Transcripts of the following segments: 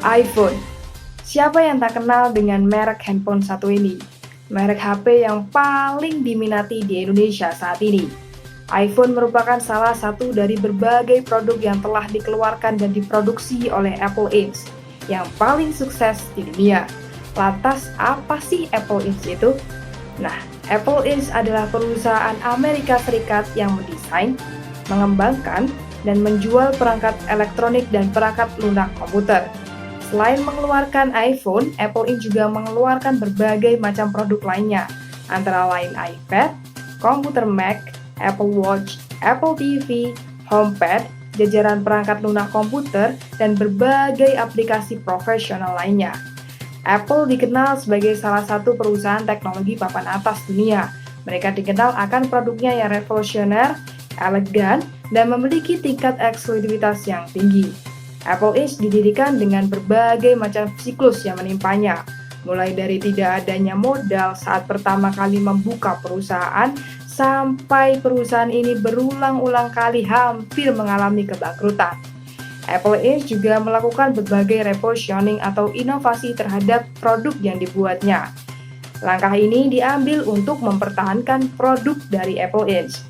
iPhone. Siapa yang tak kenal dengan merek handphone satu ini? Merek HP yang paling diminati di Indonesia saat ini. iPhone merupakan salah satu dari berbagai produk yang telah dikeluarkan dan diproduksi oleh Apple Inc. yang paling sukses di dunia. Lantas, apa sih Apple Inc. itu? Nah, Apple Inc. adalah perusahaan Amerika Serikat yang mendesain, mengembangkan, dan menjual perangkat elektronik dan perangkat lunak komputer. Selain mengeluarkan iPhone, Apple Inc. juga mengeluarkan berbagai macam produk lainnya, antara lain iPad, komputer Mac, Apple Watch, Apple TV, HomePad, jajaran perangkat lunak komputer, dan berbagai aplikasi profesional lainnya. Apple dikenal sebagai salah satu perusahaan teknologi papan atas dunia. Mereka dikenal akan produknya yang revolusioner, elegan, dan memiliki tingkat eksklusivitas yang tinggi. Apple Inc. didirikan dengan berbagai macam siklus yang menimpanya, mulai dari tidak adanya modal saat pertama kali membuka perusahaan, sampai perusahaan ini berulang-ulang kali hampir mengalami kebangkrutan. Apple Inc. juga melakukan berbagai repositioning atau inovasi terhadap produk yang dibuatnya. Langkah ini diambil untuk mempertahankan produk dari Apple Inc.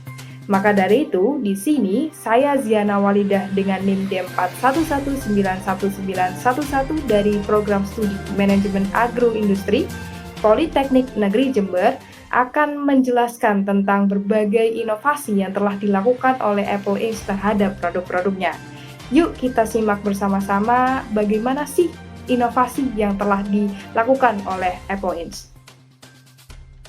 Maka dari itu, di sini saya Ziana Walidah dengan NIM D41191911 dari Program Studi Manajemen Agroindustri Politeknik Negeri Jember akan menjelaskan tentang berbagai inovasi yang telah dilakukan oleh Apple Inc. terhadap produk-produknya. Yuk kita simak bersama-sama bagaimana sih inovasi yang telah dilakukan oleh Apple Inc.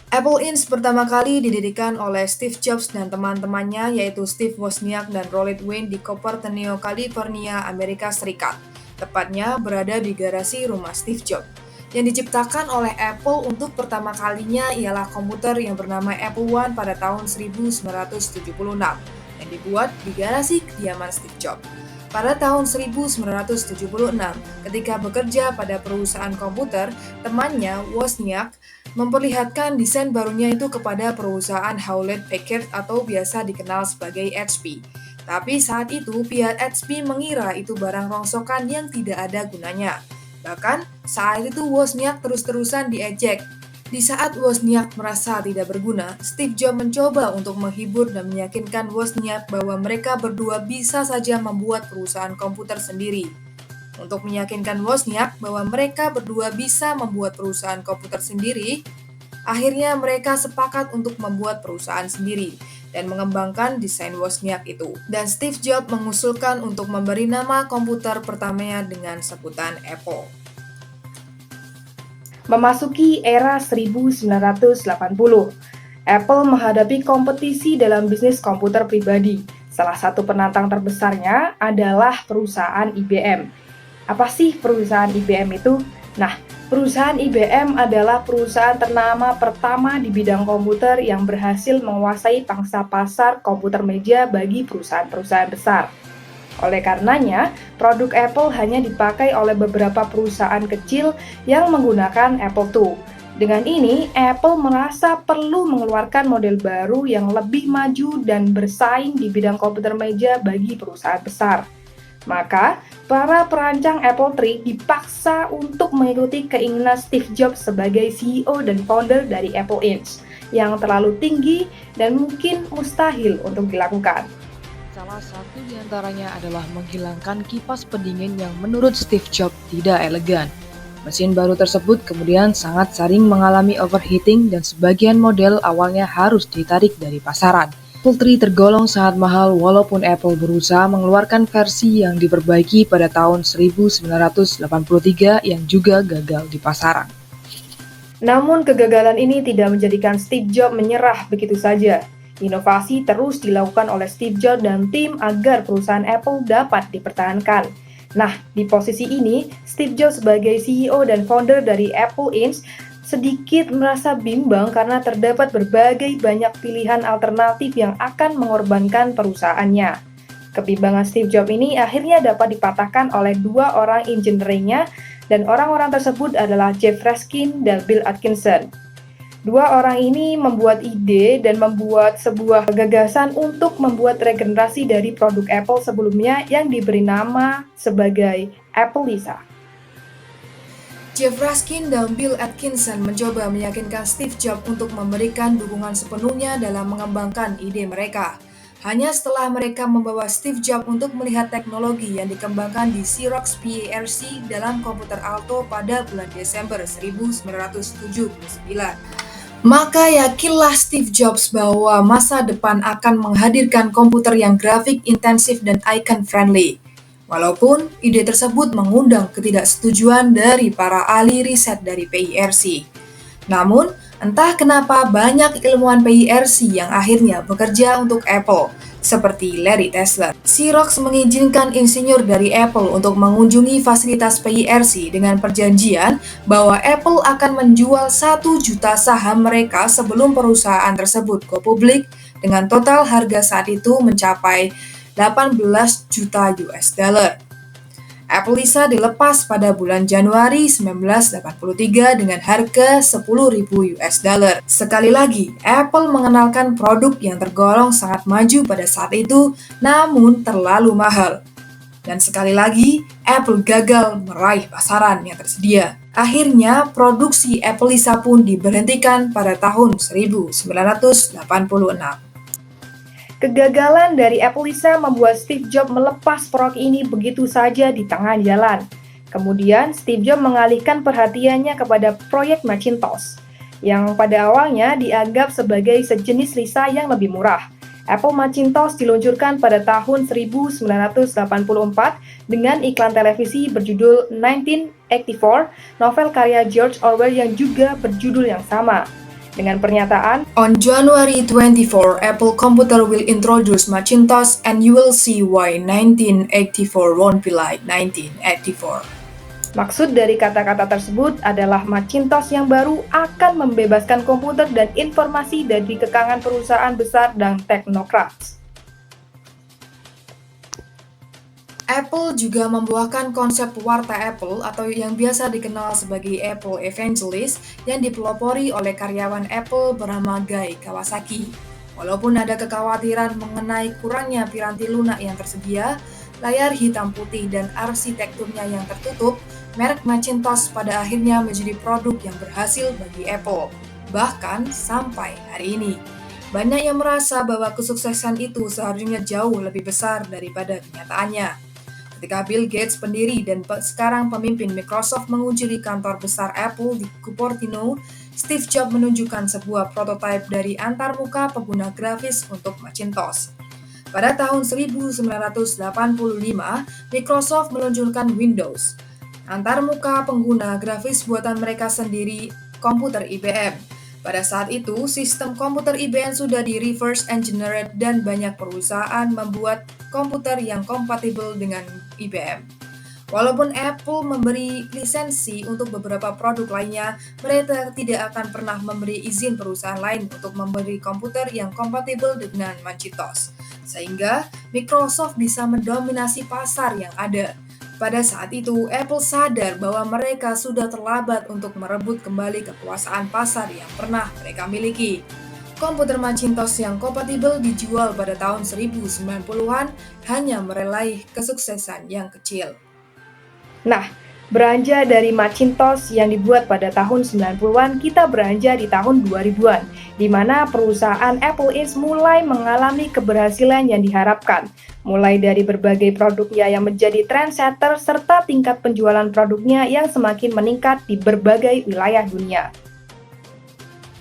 Apple Inc. pertama kali didirikan oleh Steve Jobs dan teman-temannya yaitu Steve Wozniak dan Roland Wayne di Cupertino, California, Amerika Serikat. Tepatnya berada di garasi rumah Steve Jobs. Yang diciptakan oleh Apple untuk pertama kalinya ialah komputer yang bernama Apple I pada tahun 1976 yang dibuat di garasi kediaman Steve Jobs. Pada tahun 1976, ketika bekerja pada perusahaan komputer, temannya Wozniak memperlihatkan desain barunya itu kepada perusahaan Hewlett-Packard atau biasa dikenal sebagai HP. Tapi saat itu pihak HP mengira itu barang rongsokan yang tidak ada gunanya. Bahkan saat itu Wozniak terus-terusan diejek. Di saat Wozniak merasa tidak berguna, Steve Jobs mencoba untuk menghibur dan meyakinkan Wozniak bahwa mereka berdua bisa saja membuat perusahaan komputer sendiri. Untuk meyakinkan Wozniak bahwa mereka berdua bisa membuat perusahaan komputer sendiri, akhirnya mereka sepakat untuk membuat perusahaan sendiri dan mengembangkan desain Wozniak itu. Dan Steve Jobs mengusulkan untuk memberi nama komputer pertamanya dengan sebutan Apple. Memasuki era 1980, Apple menghadapi kompetisi dalam bisnis komputer pribadi. Salah satu penantang terbesarnya adalah perusahaan IBM. Apa sih perusahaan IBM itu? Nah, perusahaan IBM adalah perusahaan ternama pertama di bidang komputer yang berhasil menguasai pangsa pasar komputer meja bagi perusahaan-perusahaan besar. Oleh karenanya, produk Apple hanya dipakai oleh beberapa perusahaan kecil yang menggunakan Apple II. Dengan ini, Apple merasa perlu mengeluarkan model baru yang lebih maju dan bersaing di bidang komputer meja bagi perusahaan besar. Maka, para perancang Apple III dipaksa untuk mengikuti keinginan Steve Jobs sebagai CEO dan founder dari Apple Inc. yang terlalu tinggi dan mungkin mustahil untuk dilakukan. Salah satu di antaranya adalah menghilangkan kipas pendingin yang menurut Steve Jobs tidak elegan. Mesin baru tersebut kemudian sangat sering mengalami overheating dan sebagian model awalnya harus ditarik dari pasaran. Apple III tergolong sangat mahal walaupun Apple berusaha mengeluarkan versi yang diperbaiki pada tahun 1983 yang juga gagal di pasaran. Namun kegagalan ini tidak menjadikan Steve Jobs menyerah begitu saja. Inovasi terus dilakukan oleh Steve Jobs dan tim agar perusahaan Apple dapat dipertahankan. Nah, di posisi ini, Steve Jobs sebagai CEO dan founder dari Apple Inc. sedikit merasa bimbang karena terdapat berbagai banyak pilihan alternatif yang akan mengorbankan perusahaannya. Kebimbangan Steve Jobs ini akhirnya dapat dipatahkan oleh dua orang engineer-nya dan orang-orang tersebut adalah Jeff Raskin dan Bill Atkinson. Dua orang ini membuat ide dan membuat sebuah gagasan untuk membuat regenerasi dari produk Apple sebelumnya yang diberi nama sebagai Apple Lisa. Jeff Raskin dan Bill Atkinson mencoba meyakinkan Steve Jobs untuk memberikan dukungan sepenuhnya dalam mengembangkan ide mereka. Hanya setelah mereka membawa Steve Jobs untuk melihat teknologi yang dikembangkan di Xerox PARC dalam komputer Alto pada bulan Desember 1979. Maka yakinlah Steve Jobs bahwa masa depan akan menghadirkan komputer yang grafik intensif dan icon friendly. Walaupun ide tersebut mengundang ketidaksetujuan dari para ahli riset dari PIRC. Namun, entah kenapa banyak ilmuwan PIRC yang akhirnya bekerja untuk Apple, seperti Larry Tesler. Xerox mengizinkan insinyur dari Apple untuk mengunjungi fasilitas PIRC dengan perjanjian bahwa Apple akan menjual 1 juta saham mereka sebelum perusahaan tersebut go publik dengan total harga saat itu mencapai 18 juta US dollar. Apple Lisa dilepas pada bulan Januari 1983 dengan harga 10.000 US dollar. Sekali lagi, Apple mengenalkan produk yang tergolong sangat maju pada saat itu, namun terlalu mahal. Dan sekali lagi, Apple gagal meraih pasaran yang tersedia. Akhirnya, produksi Apple Lisa pun diberhentikan pada tahun 1986. Kegagalan dari Apple Lisa membuat Steve Jobs melepas proyek ini begitu saja di tengah jalan. Kemudian, Steve Jobs mengalihkan perhatiannya kepada proyek Macintosh, yang pada awalnya dianggap sebagai sejenis Lisa yang lebih murah. Apple Macintosh diluncurkan pada tahun 1984 dengan iklan televisi berjudul 1984, novel karya George Orwell yang juga berjudul yang sama. Dengan pernyataan, On January 24, Apple Computer will introduce Macintosh and you will see why 1984 won't be like 1984. Maksud dari kata-kata tersebut adalah Macintosh yang baru akan membebaskan komputer dan informasi dari kekangan perusahaan besar dan teknokrat. Apple juga membuahkan konsep warta Apple atau yang biasa dikenal sebagai Apple Evangelist yang dipelopori oleh karyawan Apple bernama Guy Kawasaki. Walaupun ada kekhawatiran mengenai kurangnya piranti lunak yang tersedia, layar hitam putih dan arsitekturnya yang tertutup, merek Macintosh pada akhirnya menjadi produk yang berhasil bagi Apple, bahkan sampai hari ini. Banyak yang merasa bahwa kesuksesan itu seharusnya jauh lebih besar daripada kenyataannya. Ketika Bill Gates, pendiri dan sekarang pemimpin Microsoft, mengunjungi kantor besar Apple di Cupertino, Steve Jobs menunjukkan sebuah prototipe dari antarmuka pengguna grafis untuk Macintosh. Pada tahun 1985, Microsoft meluncurkan Windows, antarmuka pengguna grafis buatan mereka sendiri, komputer IBM. Pada saat itu, sistem komputer IBM sudah di-reverse engineered dan banyak perusahaan membuat komputer yang kompatibel dengan IBM. Walaupun Apple memberi lisensi untuk beberapa produk lainnya, mereka tidak akan pernah memberi izin perusahaan lain untuk memberi komputer yang kompatibel dengan Macintosh, sehingga Microsoft bisa mendominasi pasar yang ada. Pada saat itu, Apple sadar bahwa mereka sudah terlambat untuk merebut kembali kekuasaan pasar yang pernah mereka miliki. Komputer Macintosh yang kompatibel dijual pada tahun 1990-an hanya meraih kesuksesan yang kecil. Nah, beranjak dari Macintosh yang dibuat pada tahun 90-an, kita beranjak di tahun 2000-an, di mana perusahaan Apple Inc. mulai mengalami keberhasilan yang diharapkan, mulai dari berbagai produknya yang menjadi trendsetter serta tingkat penjualan produknya yang semakin meningkat di berbagai wilayah dunia.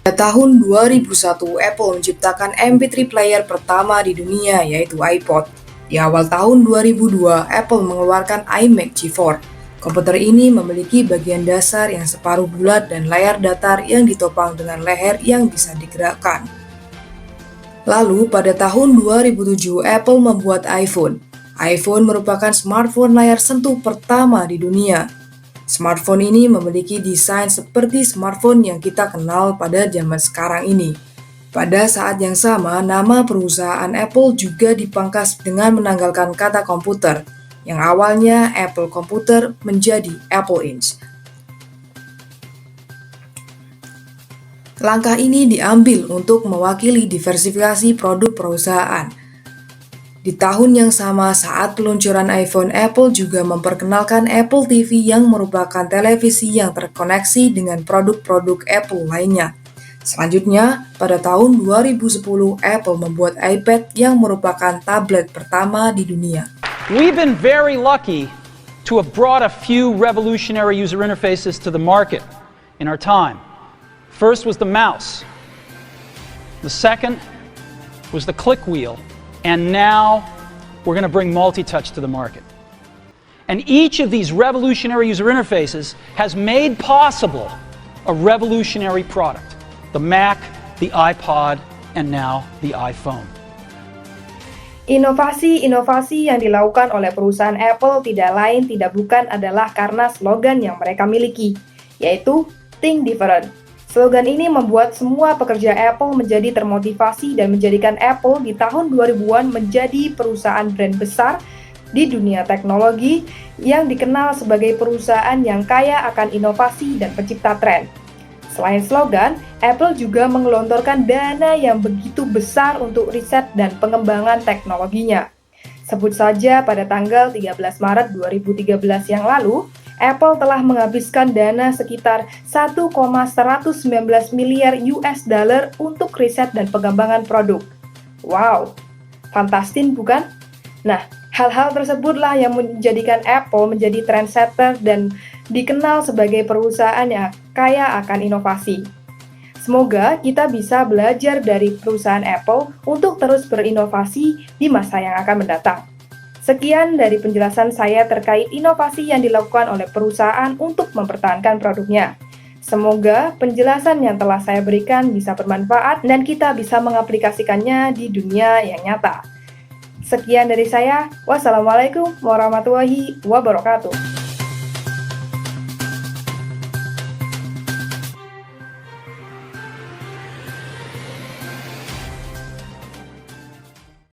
Pada tahun 2001, Apple menciptakan MP3 player pertama di dunia, yaitu iPod. Di awal tahun 2002, Apple mengeluarkan iMac G4. Komputer ini memiliki bagian dasar yang separuh bulat dan layar datar yang ditopang dengan leher yang bisa digerakkan. Lalu, pada tahun 2007, Apple membuat iPhone. iPhone merupakan smartphone layar sentuh pertama di dunia. Smartphone ini memiliki desain seperti smartphone yang kita kenal pada zaman sekarang ini. Pada saat yang sama, nama perusahaan Apple juga dipangkas dengan menanggalkan kata komputer, yang awalnya Apple Computer menjadi Apple Inc. Langkah ini diambil untuk mewakili diversifikasi produk perusahaan. Di tahun yang sama saat peluncuran iPhone, Apple juga memperkenalkan Apple TV yang merupakan televisi yang terkoneksi dengan produk-produk Apple lainnya. Selanjutnya, pada tahun 2010, Apple membuat iPad yang merupakan tablet pertama di dunia. We've been very lucky to have brought a few revolutionary user interfaces to the market in our time. First was the mouse. The second was the click wheel. And now we're going to bring multi-touch to the market. And each of these revolutionary user interfaces has made possible a revolutionary product. The Mac, the iPod, and now the iPhone. Inovasi-inovasi yang dilakukan oleh perusahaan Apple tidak lain tidak bukan adalah karena slogan yang mereka miliki, yaitu Think Different. Slogan ini membuat semua pekerja Apple menjadi termotivasi dan menjadikan Apple di tahun 2000-an menjadi perusahaan brand besar di dunia teknologi yang dikenal sebagai perusahaan yang kaya akan inovasi dan pencipta tren. Selain slogan, Apple juga menggelontorkan dana yang begitu besar untuk riset dan pengembangan teknologinya. Sebut saja pada tanggal 13 Maret 2013 yang lalu, Apple telah menghabiskan dana sekitar 1,119 miliar US dollar untuk riset dan pengembangan produk. Wow, fantastis bukan? Nah, hal-hal tersebutlah yang menjadikan Apple menjadi trendsetter dan dikenal sebagai perusahaan yang kaya akan inovasi. Semoga kita bisa belajar dari perusahaan Apple untuk terus berinovasi di masa yang akan mendatang. Sekian dari penjelasan saya terkait inovasi yang dilakukan oleh perusahaan untuk mempertahankan produknya. Semoga penjelasan yang telah saya berikan bisa bermanfaat dan kita bisa mengaplikasikannya di dunia yang nyata. Sekian dari saya. Wassalamualaikum warahmatullahi wabarakatuh.